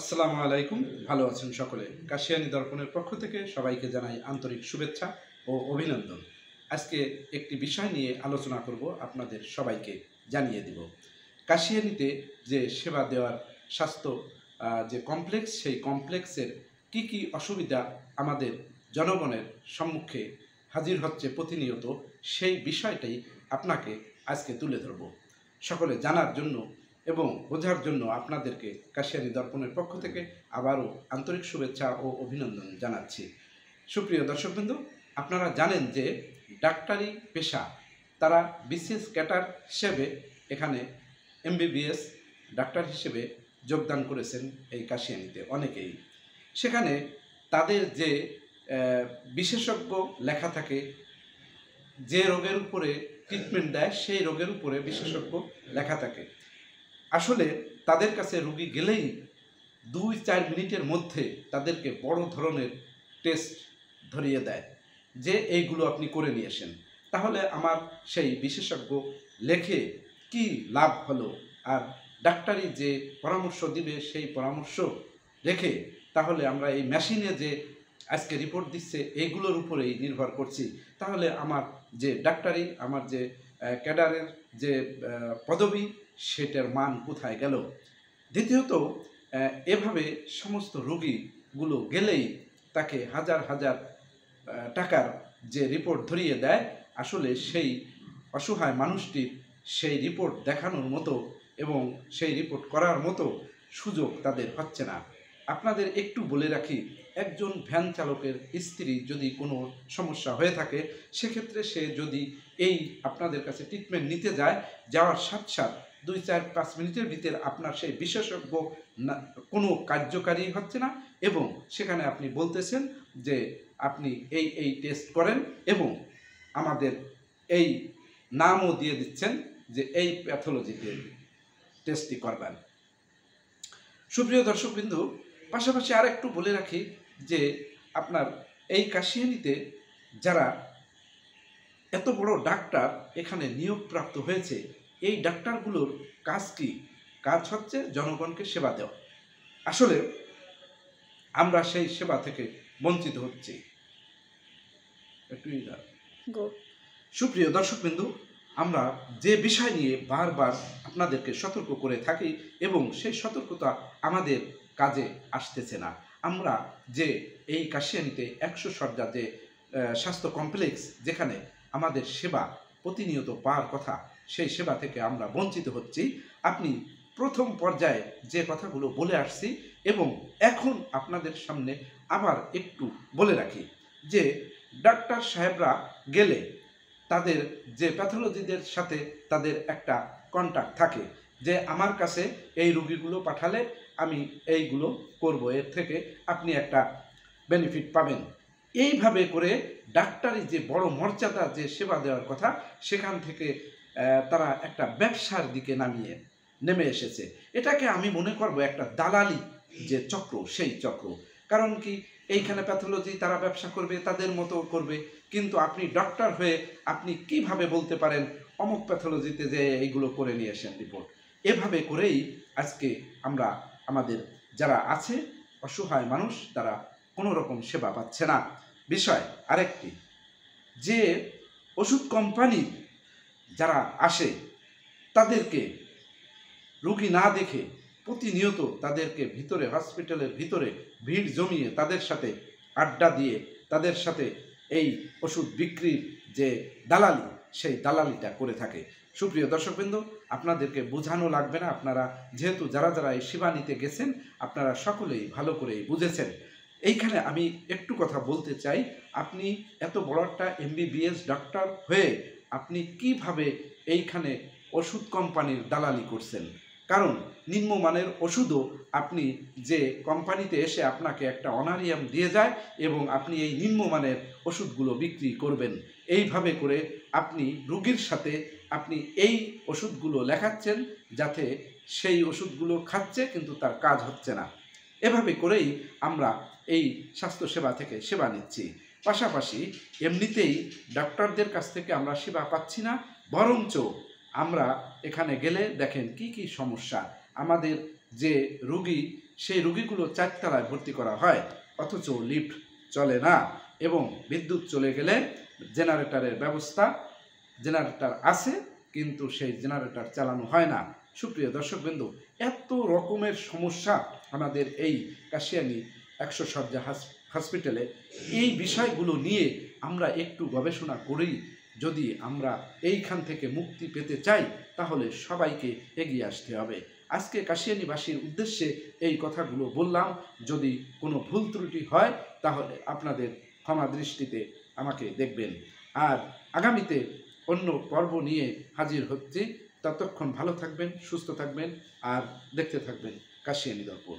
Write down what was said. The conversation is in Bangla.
আসসালামু আলাইকুম। ভালো আছেন সকলে? কাশিয়ানী দর্পণের পক্ষ থেকে সবাইকে জানাই আন্তরিক শুভেচ্ছা ও অভিনন্দন। আজকে একটি বিষয় নিয়ে আলোচনা করব, আপনাদের সবাইকে জানিয়ে দিব। কাশিয়ানীতে যে সেবা দেওয়ার স্বাস্থ্য যে কমপ্লেক্স, সেই কমপ্লেক্সের কি কি অসুবিধা আমাদের জনগণের সম্মুখে হাজির হচ্ছে প্রতিনিয়ত, সেই বিষয়টাই আপনাকে আজকে তুলে ধরব। সকলে জানার জন্য এবং বোঝার জন্য আপনাদেরকে কাশিয়ানী দর্পণের পক্ষ থেকে আবারও আন্তরিক শুভেচ্ছা ও অভিনন্দন জানাচ্ছি। সুপ্রিয় দর্শকবৃন্দ, আপনারা জানেন যে ডাক্তারি পেশা, তারা বিসিএস ক্যাডার হিসেবে এখানে এমবিবিএস ডাক্তার হিসেবে যোগদান করেছেন এই কাশিয়ানীতে অনেকেই। সেখানে তাদের যে বিশেষজ্ঞ লেখা থাকে, যে রোগের উপরে ট্রিটমেন্ট দেয় সেই রোগের উপরে বিশেষজ্ঞ লেখা থাকে। আসলে তাদের কাছে রোগী গেলেই 2-4 মিনিটের মধ্যে তাদেরকে বড় ধরনের টেস্ট ধরিয়ে দেয় যে এইগুলো আপনি করে নিয়ে আসেন। তাহলে আমার সেই বিশেষজ্ঞ লেখে কি লাভ হলো? আর ডাক্তারি যে পরামর্শ দিবে সেই পরামর্শ রেখে তাহলে আমরা এই মেশিনে যে আজকে রিপোর্ট দিচ্ছে এইগুলোর উপরেই নির্ভর করছি, তাহলে আমার যে ডাক্তারি, আমার যে ক্যাডারের যে পদবি, সেটার মান কোথায় গেল? দ্বিতীয়ত, এভাবে সমস্ত রোগীগুলো গেলেই তাকে হাজার হাজার টাকার যে রিপোর্ট ধরিয়ে দেয়, আসলে সেই অসহায় মানুষটির সেই রিপোর্ট দেখানোর মতো এবং সেই রিপোর্ট করার মতো সুযোগ তাদের হচ্ছে না। আপনাদের একটু বলে রাখি, একজন ভ্যান চালকের স্ত্রী যদি কোনো সমস্যা হয়ে থাকে, সেক্ষেত্রে সে যদি এই আপনাদের কাছে ট্রিটমেন্ট নিতে যায়, যাওয়ার সাথে সাথে 2-4-5 মিনিটের ভিতরে আপনার সেই বিশেষজ্ঞ কোনো কার্যকারী হচ্ছে না, এবং সেখানে আপনি বলতেছেন যে আপনি এই টেস্ট করেন এবং আমাদের এই নামও দিয়ে দিচ্ছেন যে এই প্যাথোলজিতে টেস্টটি করবেন। সুপ্রিয় দর্শকবিন্দু, পাশাপাশি আর একটু বলে রাখি যে আপনার এই কাশিয়ানীতে যারা এত বড় ডাক্তার এখানে নিয়োগপ্রাপ্ত হয়েছে, এই ডাক্তারগুলোর কাজ কি? কাজ হচ্ছে জনগণকে সেবা দেওয়া। আসলে আমরা সেই সেবা থেকে বঞ্চিত হচ্ছি। সুপ্রিয় দর্শকবিন্দু, আমরা যে বিষয় নিয়ে বারবার আপনাদেরকে সতর্ক করে থাকি এবং সেই সতর্কতা আমাদের কাজে আসতেছে না। আমরা যে এই কাশিয়ানীতে 100 শয্যা যে স্বাস্থ্য কমপ্লেক্স, যেখানে আমাদের সেবা প্রতিনিয়ত পাওয়ার কথা, সেই সেবা থেকে আমরা বঞ্চিত হচ্ছি। আপনি প্রথম পর্যায়ে যে কথাগুলো বলে আসছি এবং এখন আপনাদের সামনে আবার একটু বলে রাখি যে ডাক্তার সাহেবরা গেলে তাদের যে প্যাথোলজিদের সাথে তাদের একটা কন্ট্যাক্ট থাকে যে আমার কাছে এই রোগীগুলো পাঠালে আমি এইগুলো করব, এর থেকে আপনি একটা বেনিফিট পাবেন। এইভাবে করে ডাক্তারি যে বড় মর্যাদা যে সেবা দেওয়ার কথা, সেখান থেকে তারা একটা ব্যবসার দিকে নেমে এসেছে। এটাকে আমি মনে করব একটা দালালি যে চক্র, সেই চক্র। কারণ কি, এইখানে প্যাথোলজি তারা ব্যবসা করবে, তাদের মতো করবে, কিন্তু আপনি ডক্টর হয়ে আপনি কিভাবে বলতে পারেন অমুক প্যাথোলজিতে যে এইগুলো করে নিয়ে আসেন রিপোর্ট? এভাবে করেই আজকে আমরা আমাদের যারা আছে অসহায় মানুষ, তারা কোনো রকম সেবা পাচ্ছে না। বিষয় আরেকটি, যে ওষুধ কোম্পানির যারা আসে তাদেরকে রোগী না দেখে প্রতিনিয়ত তাদেরকে ভিতরে, হসপিটালের ভিতরে ভিড় জমিয়ে তাদের সাথে আড্ডা দিয়ে তাদের সাথে এই ওষুধ বিক্রির যে দালালি, সেই দালালিটা করে থাকে। সুপ্রিয় দর্শকবৃন্দ, আপনাদেরকে বোঝানো লাগবে না, আপনারা যেহেতু যারা যারা এই সেবা নিতে গেছেন আপনারা সকলেই ভালো করেই বুঝেছেন। এইখানে আমি একটু কথা বলতে চাই, আপনি এত বড় একটা এমবিবিএস ডাক্তার হয়ে আপনি কিভাবে এইখানে ওষুধ কোম্পানির দালালি করছেন? কারণ নিম্নমানের ওষুধও আপনি যে কোম্পানিতে এসে আপনাকে একটা অনারিয়াম দিয়ে যায় এবং আপনি এই নিম্নমানের ওষুধগুলো বিক্রি করবেন, এইভাবে করে আপনি রোগীর সাথে আপনি এই ওষুধগুলো লেখাচ্ছেন যাতে সেই ওষুধগুলো খাচ্ছে কিন্তু তার কাজ হচ্ছে না। এভাবে করেই আমরা এই স্বাস্থ্যসেবা থেকে সেবা নিচ্ছি। পাশাপাশি এমনিতেই ডাক্তারদের কাছ থেকে আমরা সেবা পাচ্ছি না, বরঞ্চ আমরা এখানে গেলে দেখেন কি কি সমস্যা। আমাদের যে রোগী সেই রোগীগুলো 4 তলায় ভর্তি করা হয়, অথচ লিফট চলে না এবং বিদ্যুৎ চলে গেলে জেনারেটরের ব্যবস্থা, জেনারেটর আছে কিন্তু সেই জেনারেটর চালানো হয় না। সুপ্রিয় দর্শকবৃন্দ, এত রকমের সমস্যা আমাদের এই কাশিয়ানী 100 শয্যা হসপিটালে। এই বিষয়গুলো নিয়ে আমরা একটু গবেষণা করি। যদি আমরা এইখান থেকে মুক্তি পেতে চাই তাহলে সবাইকে এগিয়ে আসতে হবে। আজকে কাশিয়ানীবাসীর উদ্দেশ্যে এই কথাগুলো বললাম। যদি কোনো ভুল ত্রুটি হয় তাহলে আপনাদের ক্ষমা দৃষ্টিতে আমাকে দেখবেন। আর আগামীতে অন্য পর্ব নিয়ে হাজির হচ্ছি। ততক্ষণ ভালো থাকবেন, সুস্থ থাকবেন আর দেখতে থাকবেন কাশিয়ানী দর্পণ।